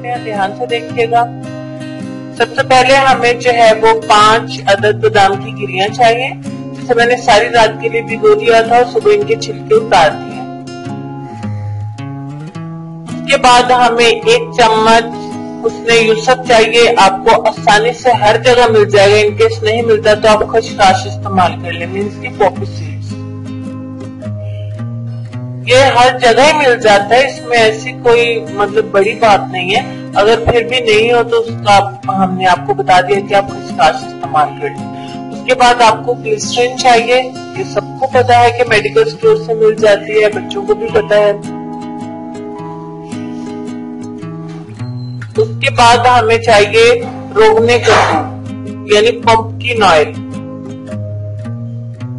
करते हैं, ध्यान से देखिएगा। सबसे पहले हमें जो है वो 5 अदद बादाम की गिरियां चाहिए, जिसे मैंने सारी रात के लिए भिगो दिया था और सुबह इनके छिलके उतार दिए। उसके बाद हमें 1 चम्मच उसने यूसुफ चाहिए। आपको आसानी से हर जगह मिल जाएगा, इनकेस नहीं मिलता तो आप खसखस इस्तेमाल कर लें, मीन्स की पॉपी सीड्स। ये हर जगह ही मिल जाता है, इसमें ऐसी कोई मतलब बड़ी बात नहीं है। अगर फिर भी नहीं हो तो उसका हमने आपको बता दिया कि आप खसखस इस्तेमाल कर लें। उसके बाद आपको ग्लिसरीन चाहिए, ये सबको पता है कि मेडिकल स्टोर से मिल जाती है, बच्चों को भी पता है। उसके बाद हमें चाहिए रोगने कद्दू यानी पंपकिन ऑयल,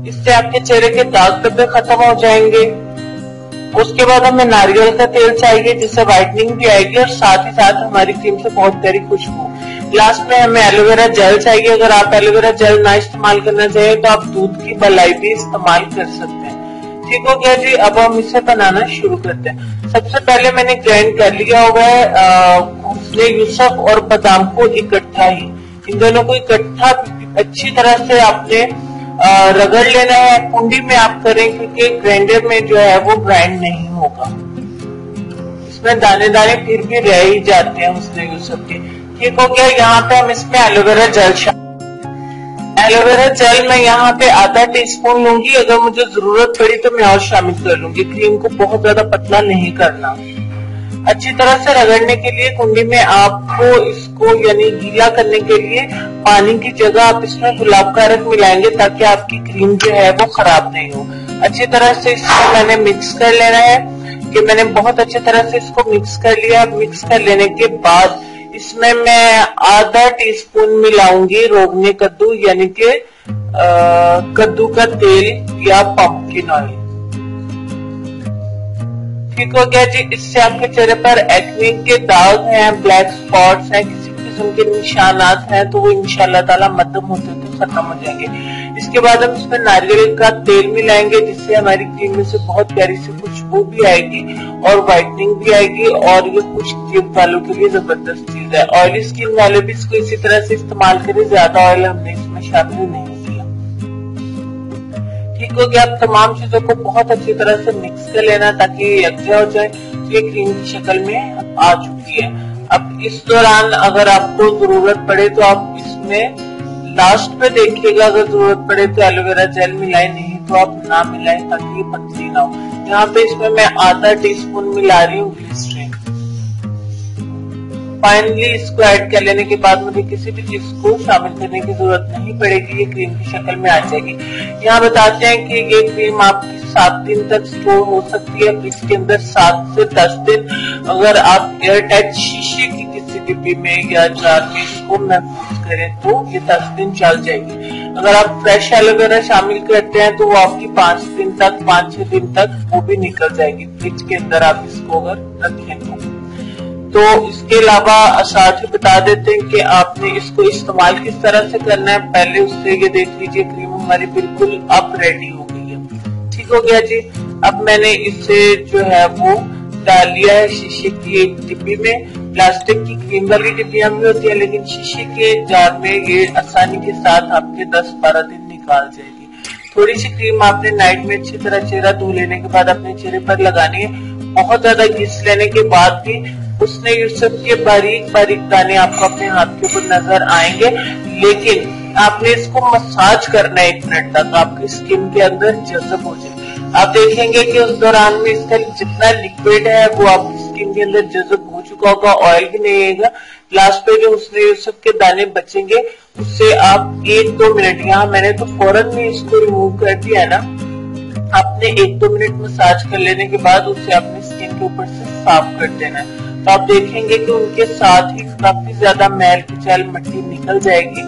इससे आपके चेहरे के दाग धब्बे खत्म हो जाएंगे। उसके बाद हमें नारियल का तेल चाहिए, जिससे व्हाइटनिंग भी आएगी और साथ ही साथ हमारी क्रीम से बहुत प्यारी खुशबू। लास्ट में हमें एलोवेरा जेल चाहिए। अगर आप एलोवेरा जेल ना इस्तेमाल करना चाहिए तो आप दूध की मलाई भी इस्तेमाल कर सकते हैं। ठीक हो गया जी। अब हम इसे बनाना शुरू करते हैं। सबसे पहले मैंने ग्राइंड कर लिया हुआ है उसने यूसुफ और बादाम को इकट्ठा ही, इन दोनों को इकट्ठा अच्छी तरह से आपने रगड़ लेना है। कुंडी में आप करें क्योंकि ग्राइंडर में जो है वो ग्राइंड नहीं होगा, इसमें दाने दाने फिर भी रह ही जाते हैं उसने यूसुफ के। ठीक हो गया। यहाँ पे हम इसमें एलोवेरा जेल मैं यहाँ पे आधा टीस्पून लूंगी। अगर मुझे जरूरत पड़ी तो मैं और शामिल कर लूंगी। क्रीम को बहुत ज्यादा पतला नहीं करना। अच्छी तरह से रगड़ने के लिए कुंडी में आपको इसको यानी गीला करने के लिए पानी की जगह आप इसमें गुलाब का रंग मिलाएंगे ताकि आपकी क्रीम जो है वो खराब नहीं हो। अच्छी तरह से इसको मैंने मिक्स कर लेना है कि मैंने बहुत अच्छी तरह से इसको मिक्स कर लिया। मिक्स कर लेने के बाद इसमें मैं आधा टीस्पून मिलाऊंगी रोगने कद्दू यानी कि कद्दू का तेल या पंपकिन ऑयल। ठीक हो गया जी। इससे आपके चेहरे पर एक्ने के दाग हैं, ब्लैक स्पॉट्स हैं, किसी भी किस्म के निशानात हैं तो वो इंशाल्लाह ताला मध्यम होते होते खत्म हो जाएंगे। इसके बाद हम इसमें नारियल का तेल मिलाएंगे, जिससे हमारी क्रीम में से बहुत प्यारी सी खुशबू भी आएगी और व्हाइटनिंग भी आएगी और ये खुश्क स्किन वालों के लिए जबरदस्त चीज है। ऑयली स्किन वाले भी इसको इसी तरह से इस्तेमाल करें, ज्यादा ऑयल हमने इसमें शामिल नहीं किया। ठीक हो गया। अब तमाम चीजों को बहुत अच्छी तरह से मिक्स कर लेना ताकि ये यकजा हो जाए। तो ये क्रीम की शक्ल में आ चुकी है। अब इस दौरान अगर आपको जरूरत पड़े तो आप इसमें लास्ट पे देखिएगा, अगर जरूरत पड़े तो एलोवेरा जेल मिलाए, नहीं तो आप ना मिलाए ताकि ये पतली ना हो। यहाँ पे इसमें मैं आधा टीस्पून मिला रही हूँ ग्लिसरीन। फाइनली इसको ऐड कर लेने के बाद मुझे किसी भी चीज को शामिल करने की जरूरत नहीं पड़ेगी, ये क्रीम की शक्ल में आ जाएगी। यहाँ बताते हैं कि ये क्रीम आपकी 7 दिन तक स्टोर हो सकती है फ्रिज के अंदर, 7 से 10 दिन। अगर आप एयर टाइट शीशे की किसी डिब्बी में या जार में इसको महफूज करें तो ये 10 दिन चल जाएगी। अगर आप फ्रेश एलोवेरा शामिल करते हैं तो वो आपकी 5 दिन तक 5-6 दिन तक वो भी निकल जाएगी फ्रिज के अंदर आप इसको अगर रखें तो। इसके अलावा साथ ही बता देते हैं कि आपने इसको इस्तेमाल किस तरह से करना है। पहले उससे ये देख लीजिए क्रीम हमारी बिल्कुल अब रेडी हो गई है। ठीक हो गया जी। अब मैंने इसे जो है वो डाल लिया है शीशे की एक डिब्बी में। प्लास्टिक की क्रीम वाली डिब्बियां भी होती है, लेकिन शीशे के जार में ये आसानी के साथ आपके 10-12 दिन निकाल जाएगी। थोड़ी सी क्रीम आपने नाइट में अच्छी तरह चेहरा धो लेने के बाद अपने चेहरे पर लगानी है। बहुत ज्यादा घिस लेने के बाद भी उसने यूसुफ के बारीक बारीक दाने आपको अपने हाथ के ऊपर नजर आएंगे, लेकिन आपने इसको मसाज करना है 1 मिनट तक, आपकी स्किन के अंदर जज़ब हो जाए। आप देखेंगे कि उस दौरान में इसका जितना लिक्विड है वो आपकी स्किन के अंदर जज़ब हो चुका होगा, ऑयल भी नहीं आएगा। लास्ट पे जो उसने यूसुफ के दाने बचेंगे उससे आप 1-2 मिनट, यहाँ मैंने तो फौरन में इसको रिमूव कर दिया है ना, आपने 1-2 मिनट मसाज कर लेने के बाद उसे अपनी स्किन के ऊपर से साफ कर देना है। तो आप देखेंगे कि उनके साथ ही काफी ज्यादा मैल कुचैल मिट्टी निकल जाएगी।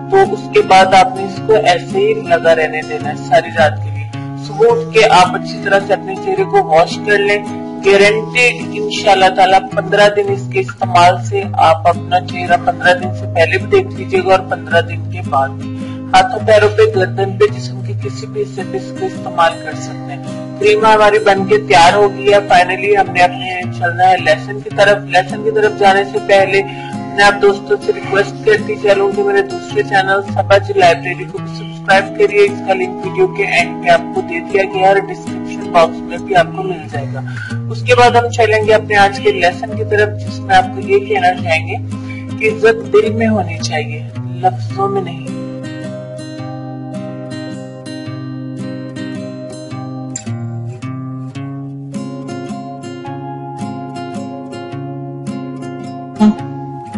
तो उसके बाद आपने इसको ऐसे ही लगा रहने देना है सारी रात के लिए। सुबह उठ के आप अच्छी तरह से अपने चेहरे को वॉश कर लें। गारंटेड इंशाल्लाह ताला 15 दिन इसके इस्तेमाल से आप अपना चेहरा 15 दिन से पहले भी देख लीजिएगा और 15 दिन के बाद भी। हाथों पैरों पे, गर्दन पे, जिस्म के किसी भी हिस्से पे इसको इस्तेमाल कर सकते हैं। क्रीम हमारी बनके तैयार हो गई है। फाइनली हमने अपने चलना है लेसन की तरफ। लेसन की तरफ जाने से पहले मैं आप दोस्तों से रिक्वेस्ट करती चलूं कि मेरे दूसरे चैनल सपा जी लाइब्रेरी को भी सब्सक्राइब करिए। इसका लिंक वीडियो के एंड में आपको दे दिया गया है, डिस्क्रिप्शन बॉक्स में भी आपको मिल जाएगा। उसके बाद हम चलेंगे अपने आज के लेसन की तरफ, जिसमें आपको ये कहना चाहेंगे कि इज्जत दिल में होनी चाहिए, लफ्जों में नहीं।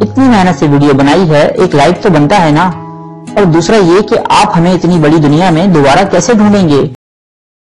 इतनी मेहनत से वीडियो बनाई है, एक लाइक तो बनता है ना। और दूसरा ये कि आप हमें इतनी बड़ी दुनिया में दोबारा कैसे ढूंढेंगे।